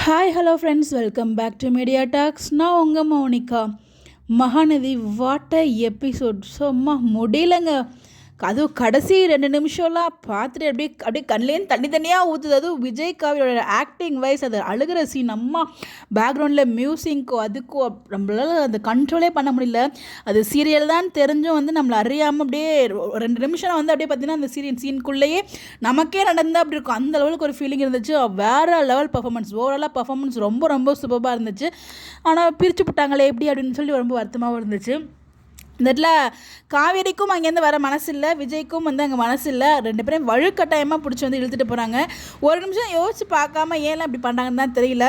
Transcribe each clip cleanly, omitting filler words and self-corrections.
Hi hello friends, welcome back to Media Talks. நான் உங்கள் Mounika. Mahanadi what a episode, சும்மா முடியலைங்க. அதுவும் கடைசி 2 நிமிஷம்லாம் பார்த்துட்டு அப்படியே அப்படியே கண்லேருந்து தனியாக ஊற்றுது. அதுவும் விஜய் காவியோட ஆக்டிங் வைஸ் அது அழுகிற சீன், அம்மா பேக்ரவுண்டில் மியூசிக்கோ அதுக்கோ நம்மளால் அந்த கண்ட்ரோலே பண்ண முடியல. அது சீரியல் தான் தெரிஞ்சும் வந்து நம்மளை அறியாமல் அப்படியே 2 நிமிஷம் வந்து அப்படியே பார்த்தீங்கன்னா அந்த சீனுக்குள்ளேயே நமக்கே நடந்தால் அப்படி இருக்கும். அந்த லெவலுக்கு ஒரு ஃபீலிங் இருந்துச்சு. வேறு லெவல் பர்ஃபார்மன்ஸ், ஓவராலாக பர்ஃபார்மன்ஸ் ரொம்ப ரொம்ப சூப்பராக இருந்துச்சு. ஆனால் பிரித்து விட்டாங்களே எப்படி அப்படின்னு சொல்லி ரொம்ப வருத்தமாகவும் இருந்துச்சு. இந்த இடத்துல காவேரிக்கும் அங்கேருந்து வர மனசு இல்லை, விஜய்க்கும் வந்து அங்கே மனசு இல்லை. 2 பேரும் வலுக்கட்டாயமாக பிடிச்சி வந்து இழுத்துட்டு போகிறாங்க. ஒரு நிமிஷம் யோசிச்சு பார்க்காம ஏன்லாம் இப்படி பண்ணுறாங்கன்னு தான் தெரியல.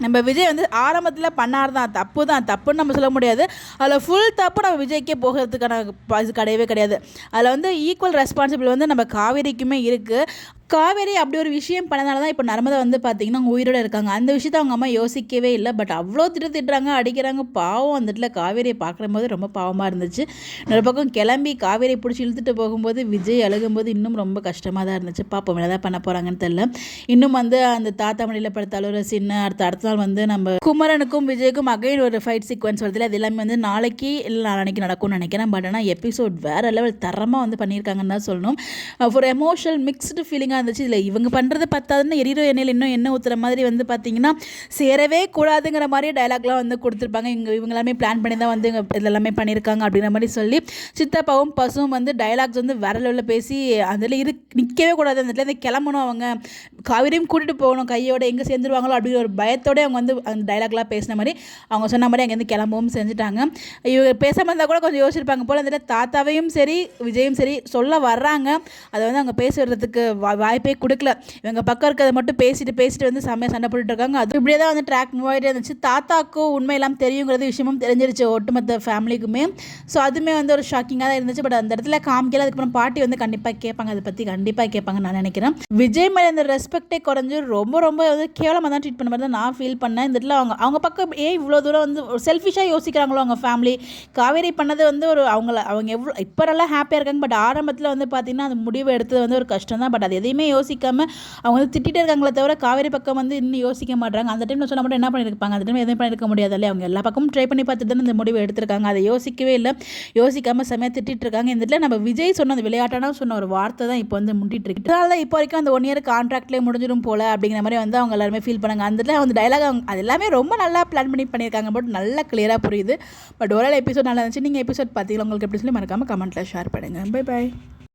நம்ம விஜய் வந்து ஆரம்பத்தில் பண்ணார் தான், தப்புன்னு நம்ம சொல்ல முடியாது. அதில் ஃபுல் தப்பு நம்ம விஜய்க்கே போகிறதுக்கான இது கிடையவே கிடையாது. அதில் வந்து ஈக்குவல் ரெஸ்பான்சிபிள் வந்து நம்ம காவேரிக்குமே இருக்குது. காவேரி அப்படி ஒரு விஷயம் பண்ணனால தான் இப்போ நர்மதா வந்து பார்த்திங்கன்னா அவங்க உயிரோடு இருக்காங்க. அந்த விஷயத்த அவங்க அம்மா யோசிக்கவே இல்லை. பட் அவ்வளோ திட்டுறாங்க, அடிக்கிறாங்க. பாவம் அந்த இடத்துல காவேரியை பார்க்கும்போது ரொம்ப பாவமாக இருந்துச்சு. இன்னொரு பக்கம் கிளம்பி காவேரியை பிடிச்சி இழுத்துட்டு போகும்போது விஜய் அழுகும்போது இன்னும் ரொம்ப கஷ்டமாக தான் இருந்துச்சு. பாப்போம் என்ன தான் பண்ண போகிறாங்கன்னு தெரியல. இன்னும் வந்து அந்த தாத்தா மடியில் படுத்த அழுகிற சின்ன அடுத்த நாள் வந்து நம்ம குமரனுக்கும் விஜய்க்கும் அகைன் ஒரு ஃபைட் சீக்வன்ஸ் வருது. அது எல்லாமே வந்து நாளைக்கு இல்லை நாளைக்கு நடக்கும்னு நினைக்கிறேன். பட் ஆனால் எபிசோட் வேறு லெவல் தரமாக வந்து பண்ணியிருக்காங்கன்னு தான் சொல்லணும். ஒரு எமோஷனல் மிக்ஸ்டு ஃபீலிங்காக இருந்துச்சு. இல்லை இவங்க பண்ணுறது பத்தாதுன்னு எரியிற எண்ணெயில் இன்னும் எண்ணெய் ஊற்றுற மாதிரி வந்து பார்த்திங்கன்னா சேரவே கூடாதுங்கிற மாதிரி டைலாக்லாம் வந்து கொடுத்துருப்பாங்க. இவங்க எல்லாமே பிளான் பண்ணி தான் வந்து இதெல்லாமே பண்ணியிருக்காங்க அப்படிங்கிற மாதிரி சொல்லி சித்தப்பாவும் பசுவும் வந்து டைலாக்ஸ் வந்து வேற லெவலில் பேசி அதில் நிற்கவே கூடாது, அந்த இடத்துல கிளம்பணும், அவங்க காவிரியும் கூட்டிகிட்டு போகணும், கையோட எங்கே சேர்ந்துருவாங்களோ அப்படிங்கிற ஒரு பயத்தோடு அவங்க வந்து அந்த டைலாக்லாம் பேசின மாதிரி அவங்க சொன்ன மாதிரி அங்கேருந்து கிளம்பவும் செஞ்சுட்டாங்க. இவங்க பேசாமல் இருந்தால் கூட கொஞ்சம் யோசிச்சிருப்பாங்க போல். அதில் தாத்தாவையும் சரி விஜயும் சரி சொல்ல வர்றாங்க, அதை வந்து அவங்க பேசுறதுக்கு வாய்ப்பே கொடுக்கல. இவங்க பக்கம் இருக்கிறத மட்டும் பேசிட்டு வந்து செம்மையாக சண்டை போட்டுட்டு இருக்காங்க. அது இப்படியே தான் வந்து ட்ராக் மூவ் ஆகிட்டே இருந்துச்சு. தாத்தாக்கும் உண்மையெல்லாம் தெரியுங்கிறது விஷயமும் தெரிஞ்சிருச்சு ஒட்டுமொத்த ஃபேமிலிக்குமே. ஸோ அதுவுமே வந்து ஒரு ஷாக்கிங்காக தான் இருந்துச்சு. பட் அந்த இடத்துல காமிக்கல. அதுக்கப்புறம் பாட்டி வந்து கண்டிப்பாக கேட்பாங்க, அதை பற்றி கண்டிப்பாக கேட்பாங்க நான் நினைக்கிறேன். விஜய் மேலே அந்த ரெஸ்பெக்டே குறைஞ்சி ரொம்ப ரொம்ப வந்து கேவலமாக தான் ட்ரீட் பண்ண மாதிரி தான் நான் ஃபீல் பண்ணேன். இந்த இடத்துல அவங்க பக்கம் ஏன் இவ்வளோ தூரம் வந்து செல்ஃபிஷாக யோசிக்கிறாங்களோ அவங்க ஃபேமிலி. காவேரி பண்ணது வந்து ஒரு அவங்க எவ்வளோ இப்போ நல்லா ஹாப்பியாக இருக்காங்க. பட் ஆரம்பத்தில் வந்து பார்த்திங்கன்னா அந்த முடிவு எடுத்தது வந்து ஒரு கஷ்டம் தான். பட் அது எதையுமே யோசிக்காமல் அவங்க வந்து திட்டிகிட்டே இருக்காங்களே தவிர காவேரி பக்கம் வந்து இன்னும் யோசிக்க மாட்டாங்க. அந்த டைமில் சொன்னால் மட்டும் என்ன பண்ணியிருப்பாங்க, அந்த டைம் எதுவும் பண்ணியிருக்க முடியாது இல்லையா. அவங்க எல்லா பக்கமும் ட்ரை பண்ணி பார்த்துட்டு தான் இந்த முடிவு எடுத்திருக்காங்க. அதை யோசிக்கவே இல்லை, யோசிக்காமல் செம்மையாக திட்டிட்டு இருக்காங்க. இந்த இடத்துல நம்ம விஜய் சொன்ன அந்த விளையாட்டான சொன்ன ஒரு வார்த்தை தான் இப்போ வந்து முட்டிட்டு இருக்கு. அதனால தான் இப்போ வரைக்கும் அந்த 1 இயர் கான்ட்ராக்ட்லேயே முடிஞ்சிடும் போல அப்படிங்கிற மாதிரி வந்து அவங்க எல்லாருமே ஃபீல் பண்ணாங்க. அந்த இடத்துல அந்த டைலாக் அது எல்லாமே ரொம்ப நல்லா பிளான் பண்ணியிருக்காங்க. பட் நல்லா கிளியராக புரியுது. பட் ஒரு எபிசோட் நல்லா இருந்துச்சு. நீங்கள் எபிசோட் பார்த்தீங்களா, உங்களுக்கு எப்படி சொல்லி மறக்காமல் கமெண்ட்டில் ஷேர் பண்ணுங்கள். Bye bye.